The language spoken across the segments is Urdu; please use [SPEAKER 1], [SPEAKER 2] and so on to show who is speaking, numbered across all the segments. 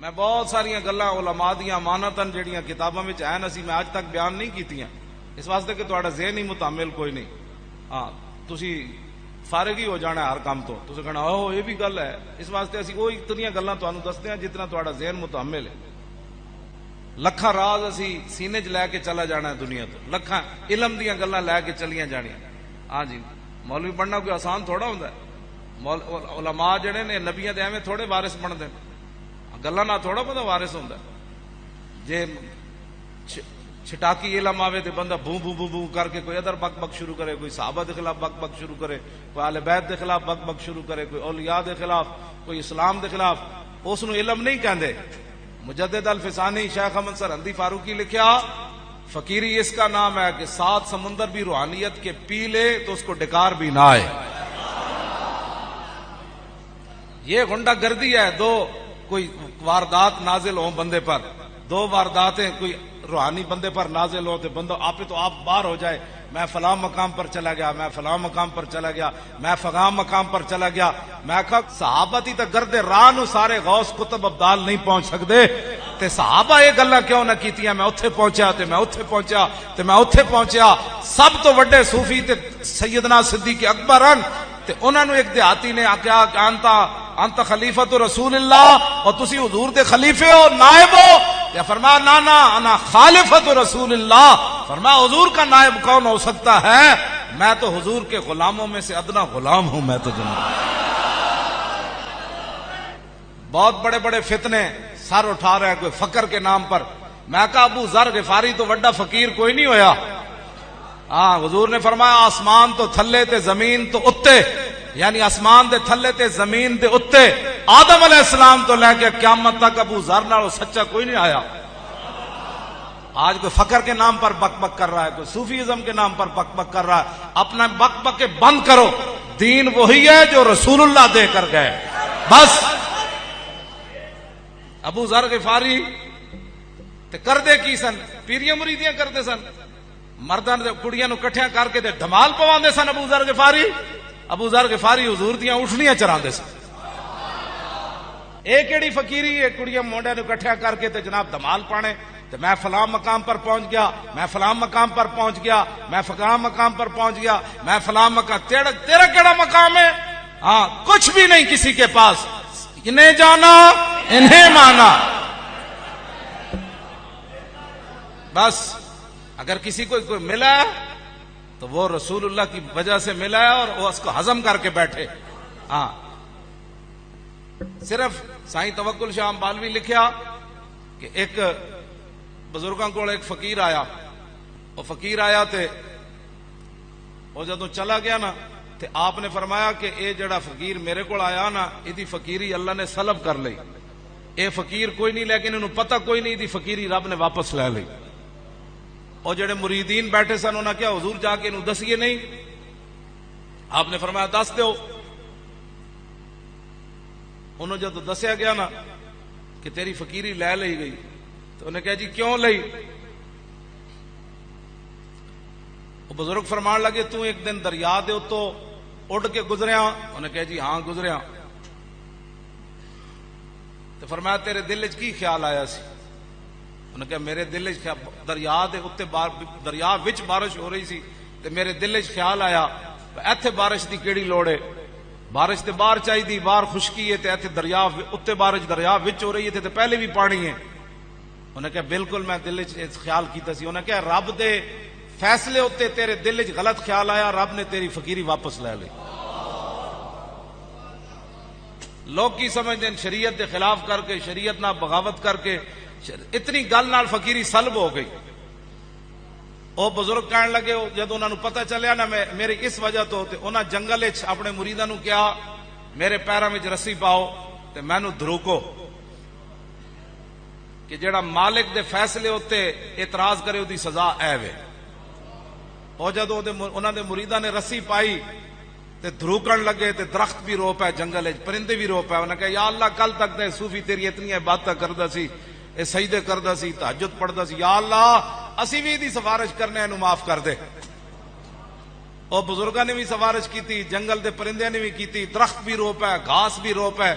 [SPEAKER 1] میں بہت ساری گلاں علماء دیاں امانتاں جڑیاں کتاباں وچ ہیں اسی میں اج تک بیان نہیں کیتیاں، اس واسطے کہ تہاڈا ذہن ہی متحمل کوئی نہیں. ہاں تسی فارغ ہی ہو جانا ہے ہر کام تو، تسی کہنا اوہ یہ بھی گل ہے. اس واسطے اسی وہی اتنی گلاں تانوں دسدے ہیں جتنا تہاڈا ذہن متحمل ہے. لکھاں راز اسی سینے چ لے کے چلا جانا ہے دنیا تو، لکھاں علم دیاں گلاں لے کے چلیاں جانیاں. ہاں جی مولوی بننا کوئی آسان تھوڑا ہوندا ہے. علماء جڑے نے نبیاں دے ایویں تھوڑے وارث بنتے ہیں، گلاں نہ تھوڑا بندہ وارث ہوندا ہے. جے چھٹاکی علم آوے تے بندہ بوں بوں بوں بوں کر کے کوئی ادھر بک بک شروع کرے، کوئی صحابہ دے خلاف بک بک شروع کرے، کوئی اہل بیت دے خلاف بک بک شروع کرے، کوئی اولیاء دے خلاف، کوئی اسلام دے خلاف، اس نو علم نہیں کہندے. مجدد الفسانی شیخ احمد سرہندی فاروقی لکھیا فقیری اس کا نام ہے کہ 7 سمندر بھی روحانیت کے پی لے تو اس کو ڈکار بھی نہ آئے. یہ غنڈہ گردی ہے. دو کوئی واردات نازل ہوں بندے پر، 2 وارداتیں کوئی روحانی بندے پر نازل ہو تو بندہ آپ تو آپ باہر ہو جائے، میں فلاں مقام پر چلا گیا، میں فلاں مقام پر چلا گیا، میں فلاں مقام پر چلا گیا. میں کہا صحابہ تی تے گردے راہ نو سارے غوث قطب ابدال نہیں پہنچ سکتے تے صحابہ یہ گلاں کیوں نہ کیتیاں میں اوتھے پہنچیا تے میں اوتھے پہنچیا تے میں اوتھے پہنچیا. سب تو وڈے صوفی تے سیدنا صدیق اکبر ہیں تے انہاں نو ایک دیہاتی نے آکھیا کہ انت خلیفۃ رسول اللہ اور تسی حضور دے خلیفے ہو، نائب ہو. یا فرمایا نا انا خالفۃ رسول اللہ. فرمایا حضور کا نائب کون ہو سکتا ہے؟ میں تو حضور کے غلاموں میں سے ادنا غلام ہوں. میں تو جناب بہت بڑے بڑے فتنے سر اٹھا رہے ہیں کوئی فقر کے نام پر. میں کہا ابو ذر غفاری تو وڈا فقیر کوئی نہیں ہویا. ہاں حضور نے فرمایا آسمان تو تھلے تے زمین تو اتے، یعنی آسمان دے تھلے تے زمین دے اتے آدم علیہ السلام تو لے کے قیامت تک ابو ذر نال سچا کوئی نہیں آیا. آج کوئی فقر کے نام پر بک بک کر رہا ہے، کوئی صوفیزم کے نام پر بک بک کر رہا ہے. اپنا بک بک کے بند کرو. دین وہی ہے جو رسول اللہ دے کر گئے. بس ابو ذر غفاری تے کردے کی سن؟ پیریاں مریدیاں کردے سن، مرداں تے کڑیاں نو کٹھیاں کر کے تے دھمال پواندے سن. ابو ذر غفاری حضور دیاں اٹھنیاں چراندے سن. اے کیڑی فقیری ہے کڑیاں مونڈیاں نو کٹھیاں کر کے تے جناب دھمال پانے تے میں فلاں مقام پر پہنچ گیا، میں فلاں مقام پر پہنچ گیا، میں فلاں مقام پر پہنچ گیا، میں فلاں مقام. تیرا کیڑا مقام ہے؟ ہاں کچھ بھی نہیں کسی کے پاس. انہیں جانا انہیں مانا. بس اگر کسی کو کوئی ملا ہے تو وہ رسول اللہ کی وجہ سے ملا ہے اور وہ اس کو ہضم کر کے بیٹھے. ہاں صرف سائیں توکل شاہ امبالوی لکھیا کہ ایک بزرگاں کو ایک فقیر آیا، وہ فقیر آیا تے وہ جدوں چلا گیا نا تے آپ نے فرمایا کہ اے جڑا فقیر میرے کو آیا نا ایدی فقیری اللہ نے سلب کر لئی. اے فقیر کوئی نہیں لیکن انہوں پتہ کوئی نہیں ایدی فقیری رب نے واپس لے لئی. اور جڑے مریدین بیٹھے سن انہوں نے کیا حضور جا کے انہوں دسیے نہیں؟ آپ نے فرمایا دس دیو. انہوں جب دسیا گیا نا کہ تیری فقیری لے لئی گئی تو انہیں کہا جی کیوں لئی؟ وہ بزرگ فرمان لگے تو ایک دن دریا دے تو اڑ کے گزریا؟ انہیں کہا جی ہاں گزریا. تو فرمایا تیرے دل وچ کی خیال آیا سی؟ انہوں نے کہا میرے دل وچ دریا دے اتے دریا وچ بارش ہو رہی سی تے میرے دل وچ خیال آیا ایتھے بارش دی کیڑی لوڑ ہے؟ بارش تے باہر چاہیے، باہر خشکی ہے تے ایتھے دریا اتے بارش دریا وچ ہو رہی ہے تے پہلے بھی پانی ہے. انہوں نے کہا بالکل میں دل وچ خیال کیتا سی. انہوں نے کہا رب دے فیصلے ہوتے تیرے دل وچ غلط خیال آیا، رب نے تیری فقیری واپس لے لی. لوگ کی سمجھتے ہیں شریعت کے خلاف کر کے، شریعت نہ بغاوت کر کے اتنی گل نال فقیری سلب ہو گئی. وہ بزرگ کہنے لگے جب انہوں نے پتہ چلیا نا میری اس وجہ تو انہاں جنگل اپنے مریداں نو کہا میرے پیراں وچ رسی پاؤ تے مینوں دروکو کہ جڑا مالک دے فیصلے ہوتے اعتراض کرے وہ دی سزا اے وے. اور جدوں انہاں دے مریداں نے رسی پائی تے دھروکن لگے تے درخت بھی رو پے، جنگل وچ پرندے بھی رو پے. انہاں نے کہا یا اللہ کل تک تے صوفی تیری اتنی عبادتاں کردا سی، اے سجدے کردا سی، تہجد پڑھدا سی، یا اللہ اسی بھی دی سفارش کرنے اینو معاف کر دے. اور بزرگاں نے بھی سفارش کیتی، جنگل دے پرندے نے بھی کیتی، درخت بھی رو پے، گھاس بھی رو پے.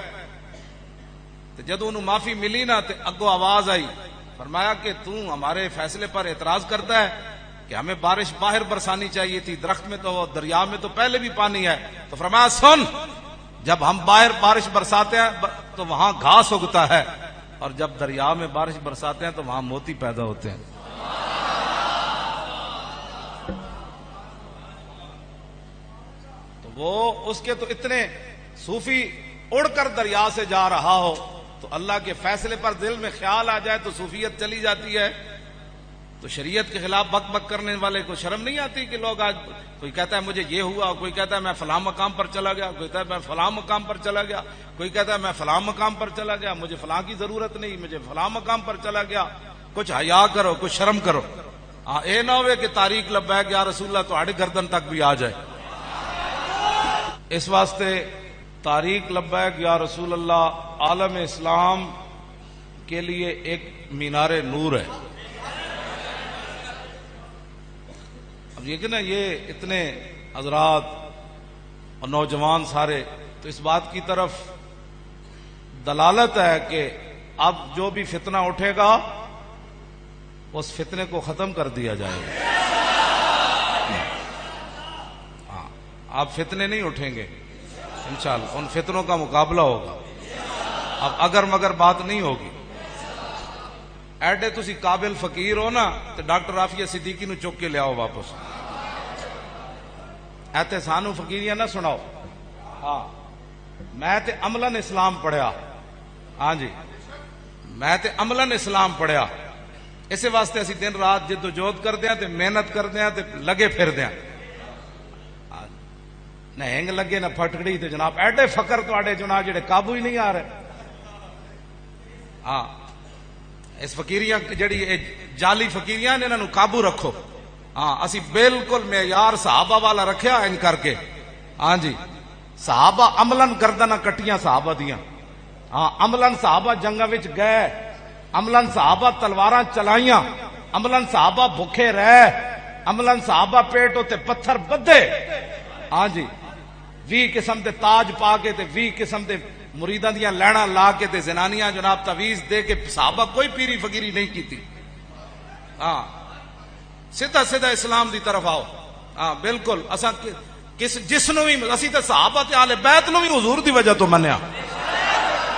[SPEAKER 1] تو جدو انہوں معافی ملی نا تو اگو آواز آئی، فرمایا کہ تو ہمارے فیصلے پر اعتراض کرتا ہے کہ ہمیں بارش باہر برسانی چاہیے تھی، درخت میں تو دریا میں تو پہلے بھی پانی ہے۔ تو فرمایا سن، جب ہم باہر بارش برساتے ہیں تو وہاں گھاس اگتا ہے، اور جب دریا میں بارش برساتے ہیں تو وہاں موتی پیدا ہوتے ہیں۔ تو وہ اس کے تو اتنے صوفی اڑ کر دریا سے جا رہا ہو تو اللہ کے فیصلے پر دل میں خیال آ جائے تو صوفیت چلی جاتی ہے۔ تو شریعت کے خلاف بک بک کرنے والے کو شرم نہیں آتی کہ لوگ آج کوئی کہتا ہے مجھے یہ ہوا، کوئی کہتا ہے میں فلاں مقام پر چلا گیا، کوئی کہتا ہے میں فلاں مقام پر چلا گیا، کوئی کہتا ہے میں فلاں مقام پر چلا گیا، مجھے فلاں کی ضرورت نہیں، مجھے فلاں مقام پر چلا گیا۔ کچھ حیا کرو، کچھ شرم کرو۔ ہاں اے نہ ہوئے کہ تاریخ لبیک یا رسول اللہ تہاڈی گردن تک بھی آ جائے۔ اس واسطے تاریخ لبیک یا رسول اللہ عالم اسلام کے لیے ایک مینار نور ہے۔ اب یہ کہ نا یہ اتنے حضرات اور نوجوان سارے تو اس بات کی طرف دلالت ہے کہ اب جو بھی فتنہ اٹھے گا اس فتنے کو ختم کر دیا جائے گا۔ ہاں اب فتنے نہیں اٹھیں گے انشاءاللہ، ان فتنوں کا مقابلہ ہوگا۔ اب اگر مگر بات نہیں ہوگی۔ ایڈے تسی قابل فقیر ہو نا تو ڈاکٹر عافیہ صدیقی نو چک کے لے آؤ واپس۔ ایتے سانو فقیریاں نہ سناؤ۔ ہاں میں تے عملاً اسلام پڑھیا، ہاں جی میں تے عملاً اسلام پڑھیا، اسے واسطے اسی دن رات جد و جہد کردے ہیں تے محنت کردے ہیں تے لگے پھر دے ہیں۔ نہ ہنگ لگے نہ پھٹکڑی تے جناب ایڈے فقر تواڈے جناب جڑے قابو ہی نہیں آ رہے۔ ہاں اس فقیریاں جڑی جعلی فقیریاں انہاں نو قابو رکھو۔ ہاں اسی بالکل معیار صحابہ والا رکھیا ان کر کے۔ ہاں جی صحابہ عملاً گردناں کٹیاں صحابہ دیاں۔ ہاں عملاً صحابہ جنگاں وچ گئے، عملاً صحابہ تلواراں چلائیاں، عملاً صحابہ بھوکے رہے، عملاً صحابہ پیٹ تے پتھر بدھے۔ ہاں جی 20 قسم دے تاج پا کے تے 20 قسم دے مریداں دیاں لینا لا کے تے زنانیاں جناب تعویذ دے کے صحابہ کوئی پیری فقیری نہیں کیتی۔ ہاں سیدھا سیدھا اسلام دی طرف آؤ۔ ہاں بالکل اساں جس نو بھی اسی تے صحابہ تے اہل بیت نو بھی حضور دی وجہ تو منیا۔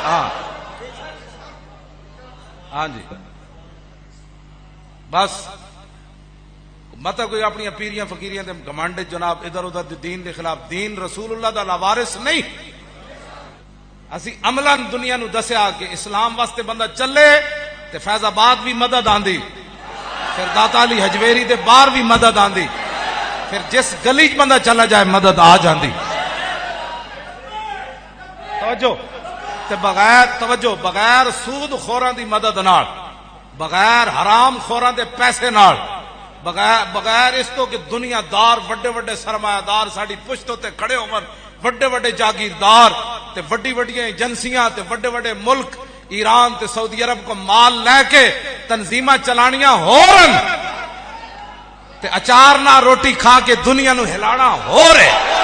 [SPEAKER 1] ہاں ہاں جی بس مت کوئی اپنی پیریاں فقیریاں دے گمانڈ جناب ادھر ادھر دین دے خلاف۔ دین رسول اللہ دا لاوارث نہیں۔ اسی عملاً دنیا نو دسیا کہ اسلام واسطے بندہ چلے تے فیض آباد بھی مدد آندی، پھر داتا علی حجویری دے باہر بھی مدد آندی، پھر جس گلی بندہ چلا جائے مدد آ جاندی۔ توجہ تے بغیر سود خوراں دی مدد نال، بغیر حرام خوراں دے پیسے نال، بغیر اس تو کہ دنیا دار وڈے وڈے سرمایہ دار ساڈی پشتوں تے کھڑے ہون، وڈے وڈے جاگیردار تے وڈی وڈیاں ایجنسیاں تے وڈے وڈے ملک ایران تے سعودی عرب کو مال لے کے تنظیماں چلانیاں ہورن تے اچار نہ روٹی کھا کے دنیا نو ہلانا ہو رہے۔